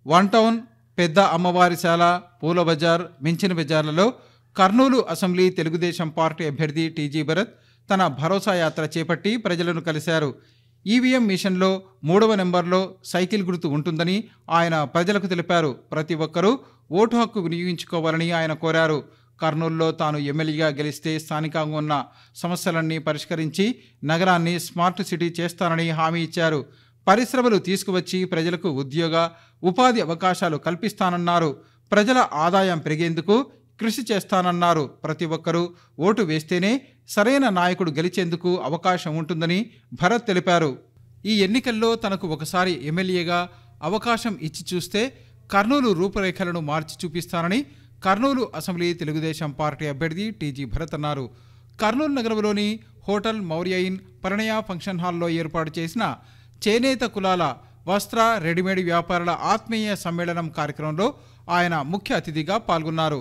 One town, పెద్ద అమ్మవారిశాల, పూల బజార్, మించిన బజార్లలో కర్నూలు అసెంబ్లీ తెలుగుదేశం పార్టీ అభ్యర్థి టీజీ భరత్ తన భరోసా యాత్ర చేపట్టి ప్రజలను కలిశారు. ఈవీఎం మిషన్లో 3వ నెంబర్లో సైకిల్ గుర్తు ఉంటుందని ఆయన ప్రజలకు తెలిపారు. ప్రతి ఒక్కరూ ఓటు హక్కు వినియోగించుకోవాలని ఆయన కోరారు. కర్నూలులో తాను ఎమ్మెల్యేగా గెలిస్తే స్థానికంగా ఉన్న సమస్యలన్నీ పరిష్కరించి నగరాన్ని స్మార్ట్ సిటీ చేస్తానని హామీ ఇచ్చారు. పరిశ్రమలు తీసుకువచ్చి ప్రజలకు ఉద్యోగ, ఉపాధి అవకాశాలు కల్పిస్తానన్నారు. ప్రజల ఆదాయం పెరిగేందుకు కృషి చేస్తానన్నారు. ప్రతి ఒక్కరూ ఓటు వేస్తేనే సరైన నాయకుడు గెలిచేందుకు అవకాశం ఉంటుందని భరత్ తెలిపారు. ఈ ఎన్నికల్లో తనకు ఒకసారి ఎమ్మెల్యేగా అవకాశం ఇచ్చి చూస్తే కర్నూలు రూపురేఖలను మార్చి చూపిస్తానని కర్నూలు అసెంబ్లీ తెలుగుదేశం పార్టీ అభ్యర్థి టీజీ భరత్ అన్నారు. కర్నూలు నగరంలోని hotel Maurya in Parinaya function హాల్లో ఏర్పాటు చేసిన చేనేత కులాల వస్త్ర, రెడీమేడ్ వ్యాపారుల ఆత్మీయ సమ్మేళనం కార్యక్రమంలో ఆయన ముఖ్య అతిథిగా పాల్గొన్నారు.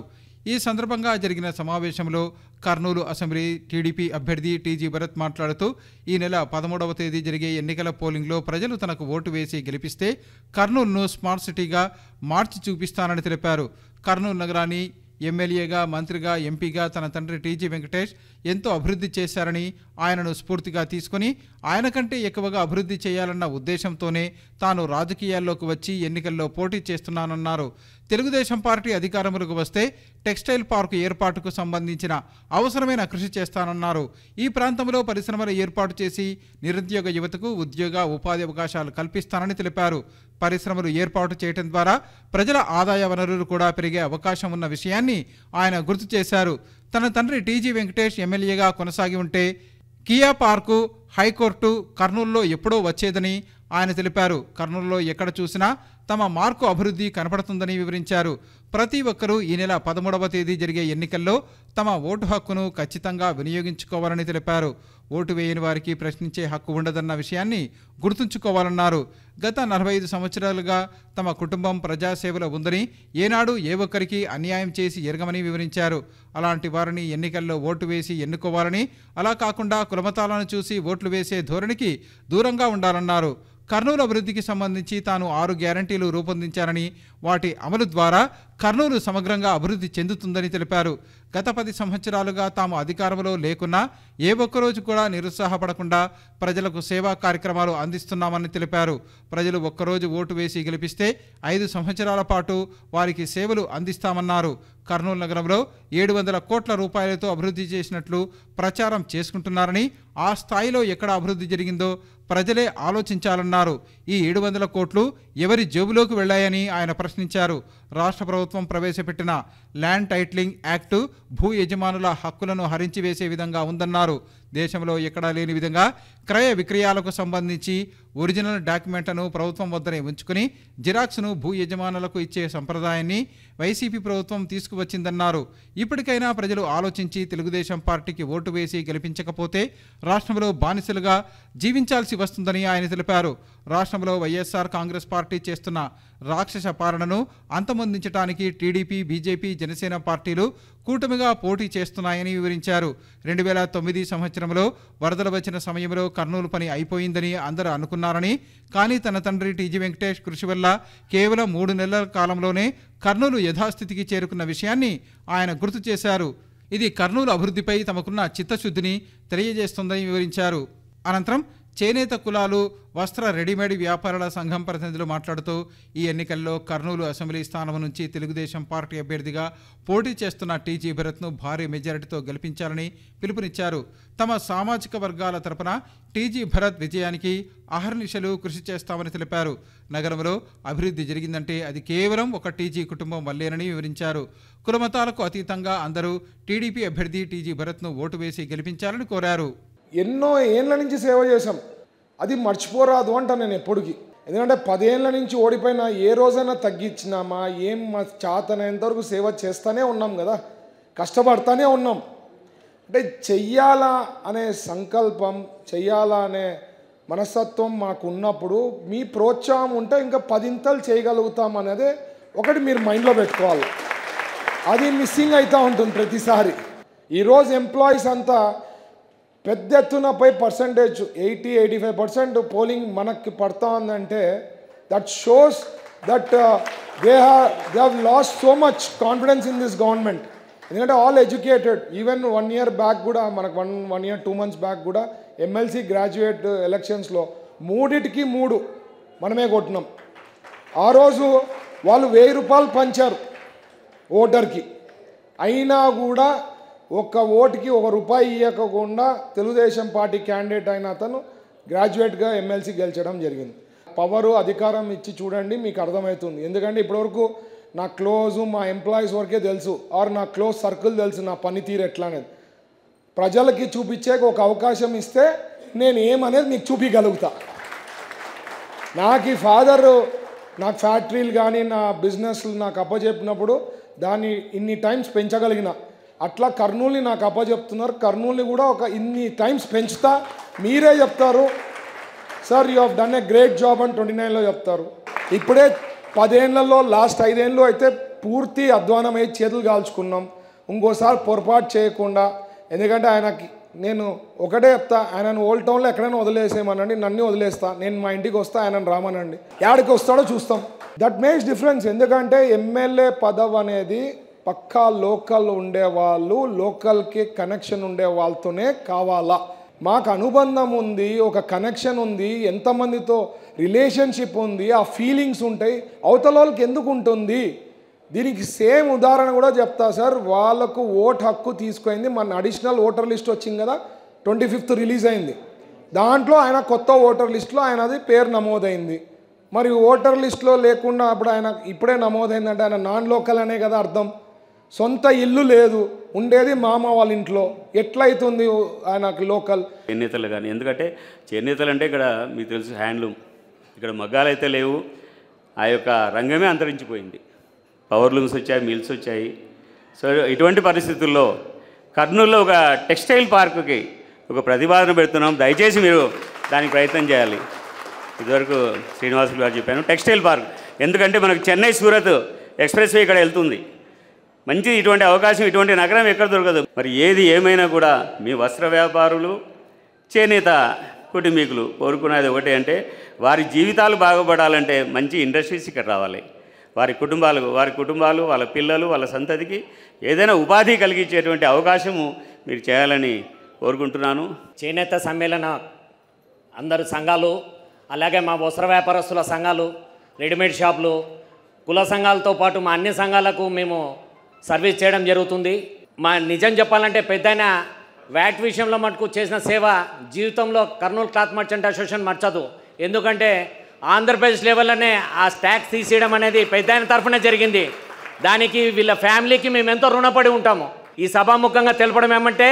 ఈ సందర్భంగా జరిగిన సమావేశంలో కర్నూలు అసెంబ్లీ టీడీపీ అభ్యర్థి టీజీ భరత్ మాట్లాడుతూ ఈ నెల 13వ తేదీ జరిగే ఎన్నికల పోలింగ్లో ప్రజలు తనకు ఓటు వేసి గెలిపిస్తే కర్నూలును స్మార్ట్ సిటీగా మార్చి చూపిస్తానని తెలిపారు. కర్నూలు నగరాన్ని ఎమ్మెల్యేగా, మంత్రిగా, ఎంపీగా తన తండ్రి టీజీ వెంకటేష్ ఎంతో అభివృద్ధి చేశారని, ఆయనను స్ఫూర్తిగా తీసుకుని ఆయన కంటే ఎక్కువగా అభివృద్ధి చేయాలన్న ఉద్దేశంతోనే తాను రాజకీయాల్లోకి వచ్చి ఎన్నికల్లో పోటీ చేస్తున్నానన్నారు. తెలుగుదేశం పార్టీ అధికారంలోకి వస్తే టెక్స్టైల్ పార్కు ఏర్పాటుకు సంబంధించిన అవసరమైన కృషి చేస్తానన్నారు. ఈ ప్రాంతంలో పరిశ్రమలు ఏర్పాటు చేసి నిరుద్యోగ యువతకు ఉద్యోగ, ఉపాధి అవకాశాలు కల్పిస్తానని తెలిపారు. పరిశ్రమలు ఏర్పాటు చేయడం ద్వారా ప్రజల ఆదాయ వనరులు కూడా పెరిగే అవకాశం ఉన్న విషయాన్ని ఆయన గుర్తు చేశారు. తన తండ్రి టీజీ వెంకటేష్ ఎమ్మెల్యేగా కొనసాగి ఉంటే కియా పార్కు, హైకోర్టు కర్నూలులో ఎప్పుడో వచ్చేదని ఆయన తెలిపారు. కర్నూలులో ఎక్కడ చూసినా తమ మార్కు అభివృద్ధి కనపడుతుందని వివరించారు. ప్రతి ఒక్కరూ ఈ నెల 13వ తేదీ జరిగే ఎన్నికల్లో తమ ఓటు హక్కును ఖచ్చితంగా వినియోగించుకోవాలని తెలిపారు. ఓటు వేయని వారికి ప్రశ్నించే హక్కు ఉండదన్న విషయాన్ని గుర్తుంచుకోవాలన్నారు. గత 45 సంవత్సరాలుగా తమ కుటుంబం ప్రజాసేవలో ఉందని, ఏనాడు ఏ ఒక్కరికి అన్యాయం చేసి ఎరగమని వివరించారు. అలాంటి వారిని ఎన్నికల్లో ఓటు వేసి ఎన్నుకోవాలని, అలా కాకుండా కులమతాలను చూసి ఓట్లు వేసే ధోరణికి దూరంగా ఉండాలన్నారు. కర్నూలు అభివృద్ధికి సంబంధించి తాను 6 గ్యారంటీలు రూపొందించారని, వాటి అమలు ద్వారా కర్నూలు సమగ్రంగా అభివృద్ధి చెందుతుందని తెలిపారు. గత 10 సంవత్సరాలుగా తాము అధికారంలో లేకున్నా ఏ ఒక్కరోజు కూడా నిరుత్సాహపడకుండా ప్రజలకు సేవా కార్యక్రమాలు అందిస్తున్నామని తెలిపారు. ప్రజలు ఒక్కరోజు ఓటు వేసి గెలిపిస్తే 5 సంవత్సరాల పాటు వారికి సేవలు అందిస్తామన్నారు. కర్నూలు నగరంలో 700 కోట్ల రూపాయలతో అభివృద్ధి చేసినట్లు ప్రచారం చేసుకుంటున్నారని, ఆ స్థాయిలో ఎక్కడ అభివృద్ధి జరిగిందో ప్రజలే ఆలోచించాలన్నారు. ఈ 700 కోట్లు ఎవరి జేబులోకి వెళ్లాయని ఆయన ప్రశ్నించారు. రాష్ట్ర ప్రభుత్వం ప్రవేశపెట్టిన ల్యాండ్ టైటిలింగ్ యాక్టు భూ యజమానుల హక్కులను హరించి వేసే విధంగా ఉందన్నారు. దేశంలో ఎక్కడా లేని విధంగా క్రయ విక్రయాలకు సంబంధించి ఒరిజినల్ డాక్యుమెంట్లను ప్రభుత్వం వద్దనే ఉంచుకుని జిరాక్స్ను భూ యజమానులకు ఇచ్చే సంప్రదాయాన్ని వైసీపీ ప్రభుత్వం తీసుకువచ్చిందన్నారు. ఇప్పటికైనా ప్రజలు ఆలోచించి తెలుగుదేశం పార్టీకి ఓటు వేసి గెలిపించకపోతే రాష్ట్రంలో బానిసలుగా జీవించాల్సి వస్తుందని ఆయన తెలిపారు. రాష్ట్రంలో వైఎస్ఆర్ కాంగ్రెస్ పార్టీ చేస్తున్న రాక్షస పాలనను అంతమొందించడానికి టీడీపీ, బీజేపీ, జనసేన పార్టీలు కూటమిగా పోటీ చేస్తున్నాయని వివరించారు. 2009 సంవత్సరంలో వరదలు వచ్చిన సమయంలో కర్నూలు పని అయిపోయిందని అందరూ అనుకున్నారని, కానీ తన తండ్రి టీజీ వెంకటేష్ కృషి వల్ల కేవలం 3 నెలల కాలంలోనే కర్నూలు యథాస్థితికి చేరుకున్న విషయాన్ని ఆయన గుర్తు చేశారు. ఇది కర్నూలు అభివృద్ధిపై తమకున్న చిత్తశుద్ధిని తెలియజేస్తుందని వివరించారు. అనంతరం చేనేత కులాలు, వస్త్ర, రెడీమేడ్ వ్యాపారుల సంఘం ప్రతినిధులు మాట్లాడుతూ ఈ ఎన్నికల్లో కర్నూలు అసెంబ్లీ స్థానం నుంచి తెలుగుదేశం పార్టీ అభ్యర్థిగా పోటీ చేస్తున్న టీజీ భరత్ను భారీ మెజారిటీతో గెలిపించాలని పిలుపునిచ్చారు. తమ సామాజిక వర్గాల తరపున టీజీ భరత్ విజయానికి అహర్నిశలు కృషి చేస్తామని తెలిపారు. నగరంలో అభివృద్ధి జరిగిందంటే అది కేవలం ఒక టీజీ కుటుంబం వల్లేనని వివరించారు. కులమతాలకు అతీతంగా అందరూ టీడీపీ అభ్యర్థి టీజీ భరత్ను ఓటు వేసి గెలిపించాలని కోరారు. ఎన్నో ఏళ్ళ నుంచి సేవ చేశాం, అది మర్చిపోరాదు అంట నేను ఎప్పటికీ. ఎందుకంటే 10 ఏళ్ళ నుంచి ఓడిపోయినా ఏ రోజైనా తగ్గించినామా? ఏం మా చేతనైనంతవరకు సేవ చేస్తూనే ఉన్నాం కదా, కష్టపడతానే ఉన్నాం. అంటే చెయ్యాలా అనే సంకల్పం, చెయ్యాలా అనే మనస్తత్వం మాకు ఉన్నప్పుడు మీ ప్రోత్సాహం ఉంటే ఇంకా 10 చేయగలుగుతాం అనేది ఒకటి మీరు మైండ్లో పెట్టుకోవాలి. అది మిస్సింగ్ అవుతూ ఉంటుంది ప్రతిసారి. ఈరోజు ఎంప్లాయీస్ అంతా పెద్ద ఎత్తున పర్సెంటేజ్ 80-85% పోలింగ్ మనకి పడతా ఉందంటే that shows that they have lost so much confidence in this government. ఎందుకంటే all educated. Even 1 year back కూడా మనకు 1 year 2 months బ్యాక్ కూడా ఎమ్మెల్సీ గ్రాడ్యుయేట్ ఎలక్షన్స్లో 3టికి 3 మనమే కొట్టినాం. ఆ రోజు వాళ్ళు 1000 రూపాయలు పంచారు ఓటర్కి, అయినా కూడా ఒక్క ఓటుకి 1 రూపాయి ఇవ్వకుండా తెలుగుదేశం పార్టీ క్యాండిడేట్ అయిన అతను గ్రాడ్యుయేట్గా ఎమ్మెల్సీ గెలిచడం జరిగింది. పవరు అధికారం ఇచ్చి చూడండి, మీకు అర్థమవుతుంది. ఎందుకంటే ఇప్పటివరకు నా క్లోజు మా ఎంప్లాయీస్ వరకే తెలుసు, ఆర్ నా క్లోజ్ సర్కిల్ తెలుసు నా పనితీరు ఎట్లా అనేది. ప్రజలకి చూపించే ఒక అవకాశం ఇస్తే నేను ఏమనేది మీకు చూపించగలుగుతా. నాకు ఈ ఫాదరు నాకు ఫ్యాక్టరీలు కానీ నా బిజినెస్లు నాకు అప్పచెప్పినప్పుడు దాన్ని ఇన్ని టైమ్స్ పెంచగలిగిన, అట్లా కర్నూలుని నాకు అప్పచెప్తున్నారు. కర్నూలుని కూడా ఒక ఇన్ని టైమ్స్ పెంచుతా. మీరే చెప్తారు sir you have done a great job అని 29లో చెప్తారు. ఇప్పుడే 10 ఏళ్లలో లాస్ట్ 5 ఏళ్ళు అయితే పూర్తి అధ్వానం అయ్యి చేతులు కాల్చుకున్నాం. ఇంకోసారి పొరపాటు చేయకుండా, ఎందుకంటే ఆయనకి నేను ఒకటే చెప్తా, ఆయనను ఓల్డ్ టౌన్లో ఎక్కడైనా వదిలేసేయమనండి, నన్ను వదిలేస్తా, నేను మా ఇంటికి వస్తా, ఆయనను రామనండి, యాడికి వస్తాడో చూస్తాం. That makes difference. ఎందుకంటే ఎమ్మెల్యే పదవి అనేది పక్కా లోకల్ ఉండేవాళ్ళు, లోకల్కి కనెక్షన్ ఉండే వాళ్ళతోనే కావాలా. మాకు అనుబంధం ఉంది, ఒక కనెక్షన్ ఉంది, ఎంతమందితో రిలేషన్షిప్ ఉంది, ఆ ఫీలింగ్స్ ఉంటాయి. అవతల వాళ్ళకి ఎందుకు ఉంటుంది? దీనికి సేమ్ ఉదాహరణ కూడా చెప్తా సార్. వాళ్ళకు ఓటు హక్కు తీసుకుంది, మన అడిషనల్ ఓటర్ లిస్ట్ వచ్చింది కదా, 25th రిలీజ్ అయింది. దాంట్లో ఆయన కొత్త ఓటర్ లిస్టులో ఆయనది పేరు నమోదైంది. మరి ఓటర్ లిస్టులో లేకుండా అప్పుడు ఆయన ఇప్పుడే నమోదైందంటే ఆయన నాన్ లోకల్ అనే కదా అర్థం. సొంత ఇల్లు లేదు, ఉండేది మామ వాళ్ళ ఇంట్లో, ఎట్లయితుంది ఆయనకు లోకల్? చేనేతలు కానీ, ఎందుకంటే చేనేతలు అంటే ఇక్కడ మీకు తెలుసు హ్యాండ్లూమ్, ఇక్కడ మగ్గాలు అయితే లేవు, ఆ యొక్క రంగమే అంతరించిపోయింది. పవర్ లూమ్స్ వచ్చాయి, మిల్స్ వచ్చాయి. సో ఇటువంటి పరిస్థితుల్లో కర్నూలులో ఒక టెక్స్టైల్ పార్కుకి ఒక ప్రతిపాదన పెడుతున్నాం. దయచేసి మీరు దానికి ప్రయత్నం చేయాలి. ఇదివరకు శ్రీనివాసులు గారు చెప్పాను టెక్స్టైల్ పార్క్, ఎందుకంటే మనకు చెన్నై సూరత్ ఎక్స్ప్రెస్ వే ఇక్కడ వెళ్తుంది. మంచి ఇటువంటి అవకాశం, ఇటువంటి నగరం ఎక్కడ దొరకదు. మరి ఏది ఏమైనా కూడా మీ వస్త్ర వ్యాపారులు, చేనేత కుటుంబీకులు కోరుకునేది ఒకటే, అంటే వారి జీవితాలు బాగుపడాలంటే మంచి ఇండస్ట్రీస్ ఇక్కడ రావాలి. వారి కుటుంబాలు, వాళ్ళ పిల్లలు, వాళ్ళ సంతతికి ఏదైనా ఉపాధి కలిగించేటువంటి అవకాశము మీరు చేయాలని కోరుకుంటున్నాను. చేనేత సమ్మేళన అందరు సంఘాలు, అలాగే మా వస్త్ర వ్యాపారస్తుల సంఘాలు, రెడీమేడ్ షాపులు, కుల సంఘాలతో పాటు మా అన్ని సంఘాలకు మేము సర్వీస్ చేయడం జరుగుతుంది. మా నిజం చెప్పాలంటే పెద్దయిన వ్యాట్ విషయంలో మటుకు చేసిన సేవ జీవితంలో కర్నూలు క్లాత్ మర్చెంట్ అసోసియేషన్ మర్చదు. ఎందుకంటే ఆంధ్రప్రదేశ్ లెవెల్లోనే ఆ ట్యాక్స్ తీసేయడం అనేది పెద్దయిన తరఫున జరిగింది. దానికి వీళ్ళ ఫ్యామిలీకి మేము ఎంతో రుణపడి ఉంటాము. ఈ సభాముఖంగా తెలపడం ఏమంటే,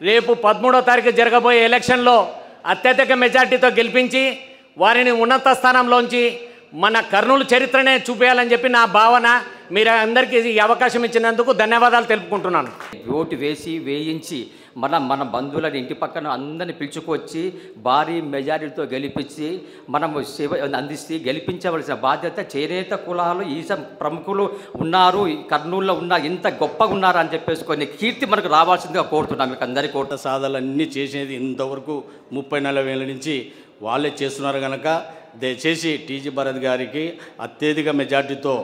రేపు 13వ తారీఖు జరగబోయే ఎలక్షన్లో అత్యధిక మెజార్టీతో గెలిపించి వారిని ఉన్నత స్థానంలోంచి మన కర్నూలు చరిత్రనే చూపేయాలని చెప్పి నా భావన. మీరు అందరికీ ఈ అవకాశం ఇచ్చినందుకు ధన్యవాదాలు తెలుపుకుంటున్నాను. ఓటు వేయించి మన బంధువులని ఇంటి పక్కన అందరిని పిలుచుకొచ్చి భారీ మెజారిటీతో గెలిపించి మనము సేవ అందిస్తే గెలిపించవలసిన బాధ్యత చేనేత కులాలు ఈ ప్రముఖులు ఉన్నారు, కర్నూలులో ఉన్నారు, ఇంత గొప్పగా ఉన్నారు అని చెప్పేసి కొన్ని కీర్తి మనకు రావాల్సిందిగా కోరుతున్నాం. మీకు అందరికీ కోట సాధనలన్నీ చేసేది ఇంతవరకు 30-40 ఏళ్ళ నుంచి వాళ్ళే చేస్తున్నారు కనుక దయచేసి టీజీ భరత్ గారికి అత్యధిక మెజార్టీతో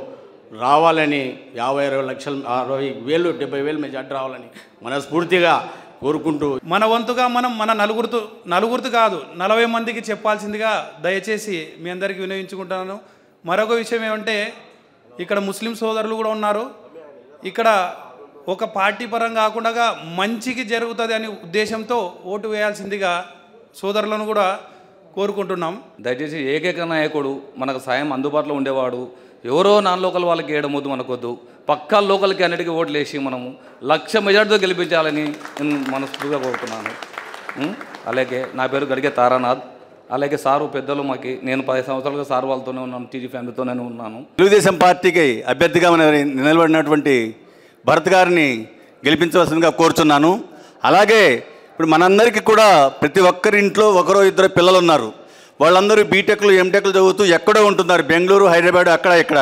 రావాలని 50-60 లక్షలు 60,000 70,000 మెజార్టీ రావాలని మనస్ఫూర్తిగా కోరుకుంటూ, మన వంతుగా మనం మన నలుగురితో కాదు 40 మందికి చెప్పాల్సిందిగా దయచేసి మీ అందరికీ వినయించుకుంటున్నాను. మరొక విషయం ఏమంటే, ఇక్కడ ముస్లిం సోదరులు కూడా ఉన్నారు. ఇక్కడ ఒక పార్టీ పరంగా కాకుండా మంచికి జరుగుతుంది అనే ఉద్దేశంతో ఓటు వేయాల్సిందిగా సోదరులను కూడా కోరుకుంటున్నాం. దయచేసి ఏకైక నాయకుడు మనకు సాయం అందుబాటులో ఉండేవాడు, ఎవరో నాన్ లోకల్ వాళ్ళకి వేయడం వద్దు, మనకొద్దు. పక్కా లోకల్కి అన్నిటికీ ఓట్లు వేసి మనము 1,00,000 మెజార్టీతో గెలిపించాలని నేను మనస్ఫూర్తిగా కోరుతున్నాను. అలాగే నా పేరు గడిగే తారానాథ్. అలాగే సారు పెద్దలు మాకి, నేను 10 సంవత్సరాలుగా సార్ వాళ్ళతోనే ఉన్నాను, టీజీ ఫ్యామిలీతోనే ఉన్నాను. తెలుగుదేశం పార్టీకి అభ్యర్థిగా నిలబడినటువంటి భరత్ గారిని గెలిపించవలసిందిగా కోరుచున్నాను. అలాగే ఇప్పుడు మనందరికీ కూడా ప్రతి ఒక్కరి ఇంట్లో ఒకరో ఇద్దరు పిల్లలు ఉన్నారు. వాళ్ళందరూ బీటెక్లు ఎంటెక్లు చదువుతూ ఎక్కడో ఉంటున్నారు, బెంగళూరు, హైదరాబాద్, అక్కడ ఇక్కడ.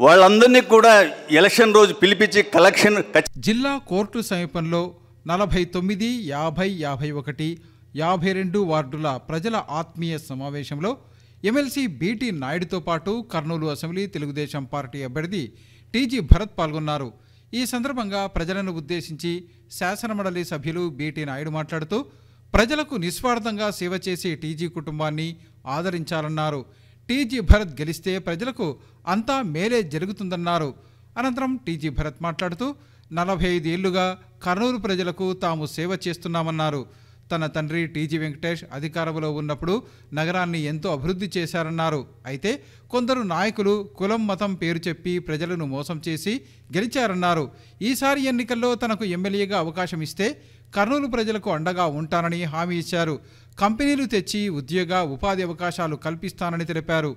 వాళ్ళందరినీ కూడా ఎలక్షన్ రోజు పిలిపించి కలెక్షన్. జిల్లా కోర్టు సమీపంలో 49, 50, 51, 52 వార్డుల ప్రజల ఆత్మీయ సమావేశంలో ఎమ్మెల్సీ బీటీ నాయుడుతో పాటు కర్నూలు అసెంబ్లీ తెలుగుదేశం పార్టీ అభ్యర్థి టీజీ భరత్ పాల్గొన్నారు. ఈ సందర్భంగా ప్రజలను ఉద్దేశించి శాసనమండలి సభ్యులు బీటీ నాయుడు మాట్లాడుతూ ప్రజలకు నిస్వార్థంగా సేవ చేసే టీజీ కుటుంబాన్ని ఆదరించాలన్నారు. టీజీ భరత్ గెలిస్తే ప్రజలకు అంతా మేలే జరుగుతుందన్నారు. అనంతరం టీజీ భరత్ మాట్లాడుతూ 45 ఏళ్లుగా కర్నూలు ప్రజలకు తాము సేవ చేస్తున్నామన్నారు. తన తండ్రి టీజీ వెంకటేష్ అధికారంలో ఉన్నప్పుడు నగరాన్ని ఎంతో అభివృద్ధి చేశారన్నారు. అయితే కొందరు నాయకులు కులం మతం పేరు చెప్పి ప్రజలను మోసం చేసి గెలిచారన్నారు. ఈసారి ఎన్నికల్లో తనకు ఎమ్మెల్యేగా అవకాశం ఇస్తే కర్నూలు ప్రజలకు అండగా ఉంటానని హామీ ఇచ్చారు. కంపెనీలు తెచ్చి ఉద్యోగ ఉపాధి అవకాశాలు కల్పిస్తానని తెలిపారు.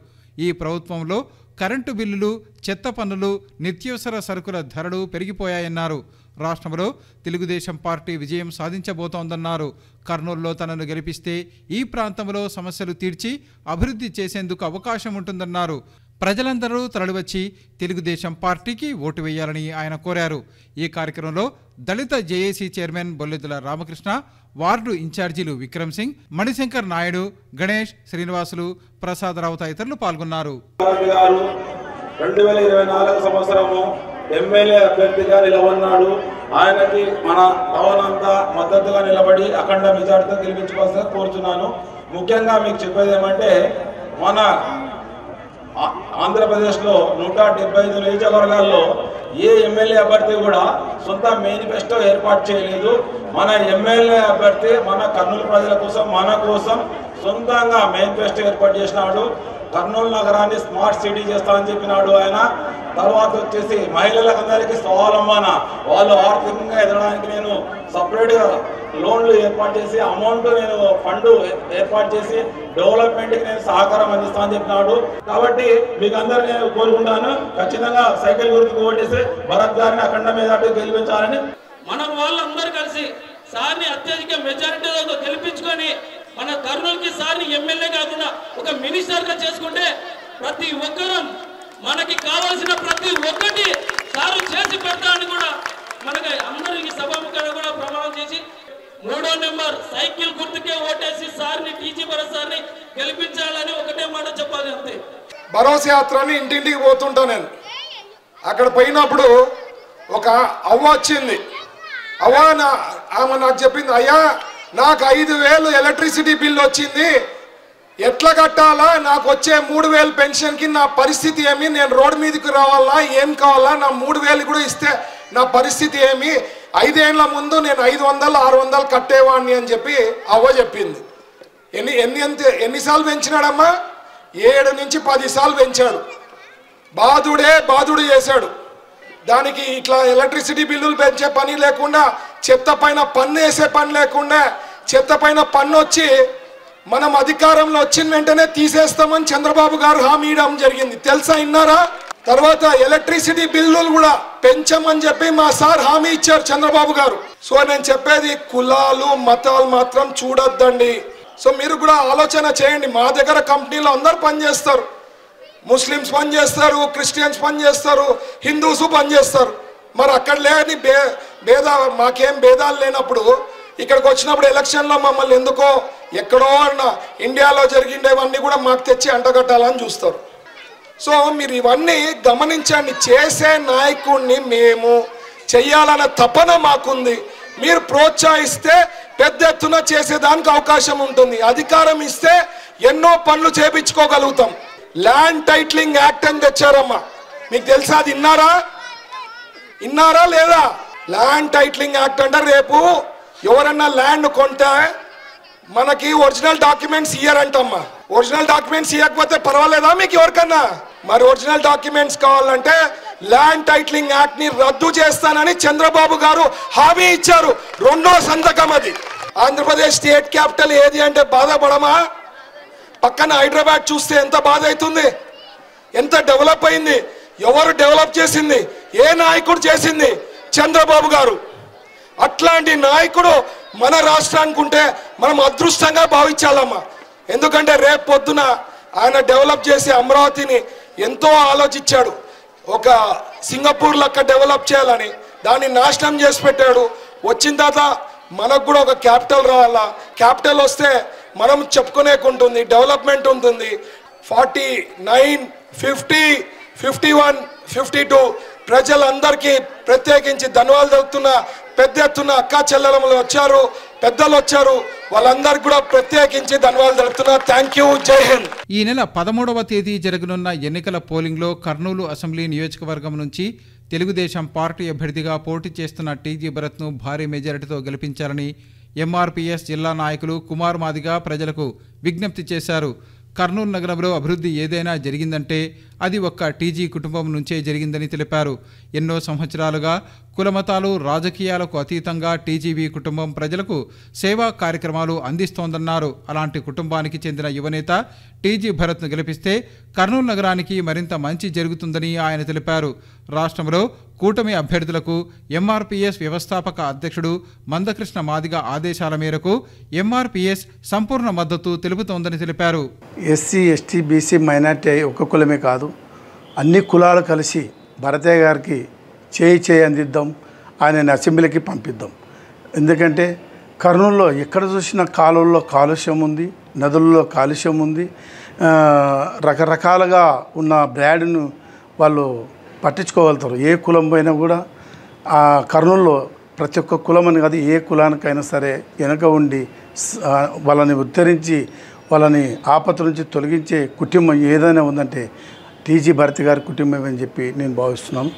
ఈ ప్రభుత్వంలో కరెంటు బిల్లులు, చెత్త పన్నులు, నిత్యావసర సరుకుల ధరలు పెరిగిపోయాయన్నారు. రాష్ట్రంలో తెలుగుదేశం పార్టీ విజయం సాధించబోతోందన్నారు. కర్నూలులో తనను గెలిపిస్తే ఈ ప్రాంతంలో సమస్యలు తీర్చి అభివృద్ధి చేసేందుకు అవకాశం ఉంటుందన్నారు. ప్రజలందరూ తరలివచ్చి తెలుగుదేశం పార్టీకి ఓటు వేయాలని ఆయన కోరారు. ఈ కార్యక్రమంలో దళిత జేఏసీ చైర్మన్ బొల్లెదుల రామకృష్ణ, వార్డు ఇన్ఛార్జీలు విక్రమ్ సింగ్, మణిశంకర్ నాయుడు, గణేష్, శ్రీనివాసులు, ప్రసాదరావు తదితరులు పాల్గొన్నారు. 2024 సంవత్సరము ఎమ్మెల్యే అభ్యర్థిగా నిలబడినాడు. ఆయనకి మన పవనంతా మద్దతుగా నిలబడి అఖండ మెజార్టీతో గెలిపించుకోవాల్సిన కోరుతున్నాను. ముఖ్యంగా మీకు చెప్పేది ఏమంటే, మన ఆంధ్రప్రదేశ్లో 175 నియోజకవర్గాల్లో ఏ ఎమ్మెల్యే అభ్యర్థి కూడా సొంత మేనిఫెస్టో ఏర్పాటు చేయలేదు. మన ఎమ్మెల్యే అభ్యర్థి మన కర్నూలు ప్రజల కోసం, మన కోసం సొంతంగా మేనిఫెస్టో ఏర్పాటు చేసినాడు. కర్నూలు నగరాన్ని స్మార్ట్ సిటీ చేస్తామని చెప్పినాడు ఆయన. తర్వాత వచ్చేసి మహిళలందరికీ స్వావలంబన, వాళ్ళు ఆర్థికంగా ఎదగడానికి నేను సపరేట్గా లోన్లు ఏర్పాటు చేసి అమౌంట్ నేను ఫండ్ ఏర్పాటు చేసి డెవలప్మెంట్కి నేను సహకారం అందిస్తానని చెప్పినాడు. కాబట్టి మీకు అందరూ నేను కోరుకుంటాను, ఖచ్చితంగా సైకిల్ గుర్తుకు ఓటేసి భరత్ గారిని అఖండ మెజార్టీ గెలిపించాలని. మనం వాళ్ళందరూ కలిసి సార్ని అత్యధిక మెజారిటీతో గెలిపించుకొని మన కర్నూలుకి సార్ని ఎమ్మెల్యే కాకుండా ఒక మినిస్టర్గా చేసుకుంటే ప్రతి ఒక్కరూ మనకి కావాల్సిన ప్రతి ఒక్కటి సారు చేసి పెడతానని కూడా మనకి అందరికి సభాముఖంగా కూడా ప్రమాణం చేసి 3వ నెంబర్ సైకిల్ గుర్తుకే ఓటేసి సార్ని టీజీ భరత్ సార్ని గెలిపించాలని ఒకటే మాట చెప్పాలి అంతే. భరోసా యాత్రని ఇంటింటికి పోతుంటా నేను. అక్కడ పోయినప్పుడు ఒక అవ్వ వచ్చింది. అవ్వ ఆమె నాకు చెప్పింది, అయ్యా నాకు 5,000 ఎలక్ట్రిసిటీ బిల్ వచ్చింది, ఎట్లా కట్టాలా, నాకు వచ్చే 3,000 పెన్షన్కి నా పరిస్థితి ఏమి, నేను రోడ్డు మీదకి రావాలా, ఏం కావాలా, నా 3,000 కూడా ఇస్తే నా పరిస్థితి ఏమి, 5 ఏళ్ల ముందు నేను 500, 600 కట్టేవాడిని అని చెప్పి అవ్వ చెప్పింది. ఎన్నిసార్లు పెంచినాడమ్మా? 7 నుంచి 10 సార్లు పెంచాడు. బాధుడు చేశాడు. దానికి ఇట్లా ఎలక్ట్రిసిటీ బిల్లులు పెంచే పని లేకుండా, చెత్త పైన పన్ను వేసే పని లేకుండా, చెత్త పైన పన్ను వచ్చి మనం అధికారంలో వచ్చిన వెంటనే తీసేస్తామని చంద్రబాబు గారు హామీ ఇవ్వడం జరిగింది. తెలుసా, విన్నారా? తర్వాత ఎలక్ట్రిసిటీ బిల్లులు కూడా పెంచమని చెప్పి మా సార్ హామీ ఇచ్చారు చంద్రబాబు గారు. సో నేను చెప్పేది, కులాలు మతాలు మాత్రం చూడొద్దండి. సో మీరు కూడా ఆలోచన చేయండి. మా దగ్గర కంపెనీలో అందరు పనిచేస్తారు. ముస్లిమ్స్ పనిచేస్తారు, క్రిస్టియన్స్ పనిచేస్తారు, హిందూస్ పనిచేస్తారు. మరి అక్కడ లేని మాకేం భేదాలు లేనప్పుడు ఇక్కడికి వచ్చినప్పుడు ఎలక్షన్లో మమ్మల్ని ఎందుకో ఎక్కడో అన్న ఇండియాలో జరిగిండేవన్నీ కూడా మాకు తెచ్చి అంటగట్టాలని చూస్తారు. సో మీరు ఇవన్నీ గమనించండి. చేసే నాయకుడిని మేము చెయ్యాలన్న తపన మాకుంది. మీరు ప్రోత్సహిస్తే పెద్ద ఎత్తున చేసేదానికి అవకాశం ఉంటుంది. అధికారం ఇస్తే ఎన్నో పనులు చేపించుకోగలుగుతాం. ల్యాండ్ టైటిలింగ్ యాక్ట్ అని తెచ్చారమ్మా, మీకు తెలుసా? అది ఇన్నారా లేదా? ల్యాండ్ టైటిలింగ్ యాక్ట్ అంటే రేపు ఎవరన్నా ల్యాండ్ కొంటే మనకి ఒరిజినల్ డాక్యుమెంట్స్ ఇయ్యారంటమ్మా. ఒరిజినల్ డాక్యుమెంట్స్ ఇవ్వకపోతే పర్వాలేదా మీకు ఎవరికన్నా? మరి ఒరిజినల్ డాక్యుమెంట్స్ కావాలంటే ల్యాండ్ టైటిలింగ్ యాక్ట్ ని రద్దు చేస్తానని చంద్రబాబు గారు హామీ ఇచ్చారు. 2వ సంతకం అది. ఆంధ్రప్రదేశ్ స్టేట్ క్యాపిటల్ ఏది అంటే బాధపడమా? పక్కన హైదరాబాద్ చూస్తే ఎంత బాధ అవుతుంది. ఎంత డెవలప్ అయింది. ఎవరు డెవలప్ చేసింది? ఏ నాయకుడు చేసింది? చంద్రబాబు గారు. అట్లాంటి నాయకుడు మన రాష్ట్రానికి ఉంటే మనం అదృష్టంగా భావించాలమ్మా. ఎందుకంటే రేపు పొద్దున ఆయన డెవలప్ చేసి అమరావతిని ఎంతో ఆలోచించాడు. ఒక సింగపూర్ లెక్క డెవలప్ చేయాలని దాన్ని నాశనం చేసి పెట్టాడు. వచ్చిన తర్వాత మనకు కూడా ఒక క్యాపిటల్ రావాలా. క్యాపిటల్ వస్తే మనం చెప్పుకునేకుంటుంది, డెవలప్మెంట్ ఉంటుంది. 49, 50, 51, 52 ప్రజలందరికీ ప్రత్యేకించి ధన్యవాదాలు తెలుపుతున్నా. పెద్ద ఎత్తున అక్క చెల్లెలములు వచ్చారు, పెద్దలు వచ్చారు, వాళ్ళందరికీ కూడా ప్రత్యేకించి ధన్యవాదాలు తెలుపుతున్నా. Thank you. జై హింద్. ఈ నెల 13వ తేదీ జరగనున్న ఎన్నికల పోలింగ్లో కర్నూలు అసెంబ్లీ నియోజకవర్గం నుంచి తెలుగుదేశం పార్టీ అభ్యర్థిగా పోటీ చేస్తున్న టీజీ భరత్ను భారీ మెజారిటీతో గెలిపించాలని ఎంఆర్పీఎస్ జిల్లా నాయకులు కుమార్ మాదిగ ప్రజలకు విజ్ఞప్తి చేశారు. కర్నూలు నగరంలో అభివృద్ధి ఏదైనా జరిగిందంటే అది ఒక్క టీజీ కుటుంబం నుంచే జరిగిందని తెలిపారు. ఎన్నో సంవత్సరాలుగా కులమతాలు రాజకీయాలకు అతీతంగా టీజీబీ కుటుంబం ప్రజలకు సేవా కార్యక్రమాలు అందిస్తోందన్నారు. అలాంటి కుటుంబానికి చెందిన యువనేత టీజీ భరత్ను గెలిపిస్తే కర్నూలు నగరానికి మరింత మంచి జరుగుతుందని ఆయన తెలిపారు. రాష్ట్రంలో కూటమి అభ్యర్థులకు ఎంఆర్పీఎస్ వ్యవస్థాపక అధ్యక్షుడు మందకృష్ణ మాదిగ ఆదేశాల మేరకు ఎంఆర్పీఎస్ సంపూర్ణ మద్దతు తెలుపుతోందని తెలిపారు. ఎస్సీ, ఎస్టీ, బీసీ, మైనార్టీ ఒక్క కులమే కాదు, అన్ని కులాలు కలిసి భరతయ్య గారికి చేయి అందిద్దాం, ఆయనని అసెంబ్లీకి పంపిద్దాం. ఎందుకంటే కర్నూలులో ఎక్కడ చూసినా కాలువల్లో కాలుష్యం ఉంది, నదుల్లో కాలుష్యం ఉంది, రకరకాలుగా ఉన్న బ్రాడ్ను వాళ్ళు పట్టించుకోగలుగుతారు. ఏ కులం పోయినా కూడా ఆ కర్నూలులో ప్రతి ఒక్క కులం అని కాదు, ఏ కులానికైనా సరే వెనక ఉండి వాళ్ళని ఉద్ధరించి వాళ్ళని ఆపద నుంచి తొలగించే కుటుంబం ఏదైనా ఉందంటే టీజీ భరత్ గారి కుటుంబం అని చెప్పి నేను భావిస్తున్నాను.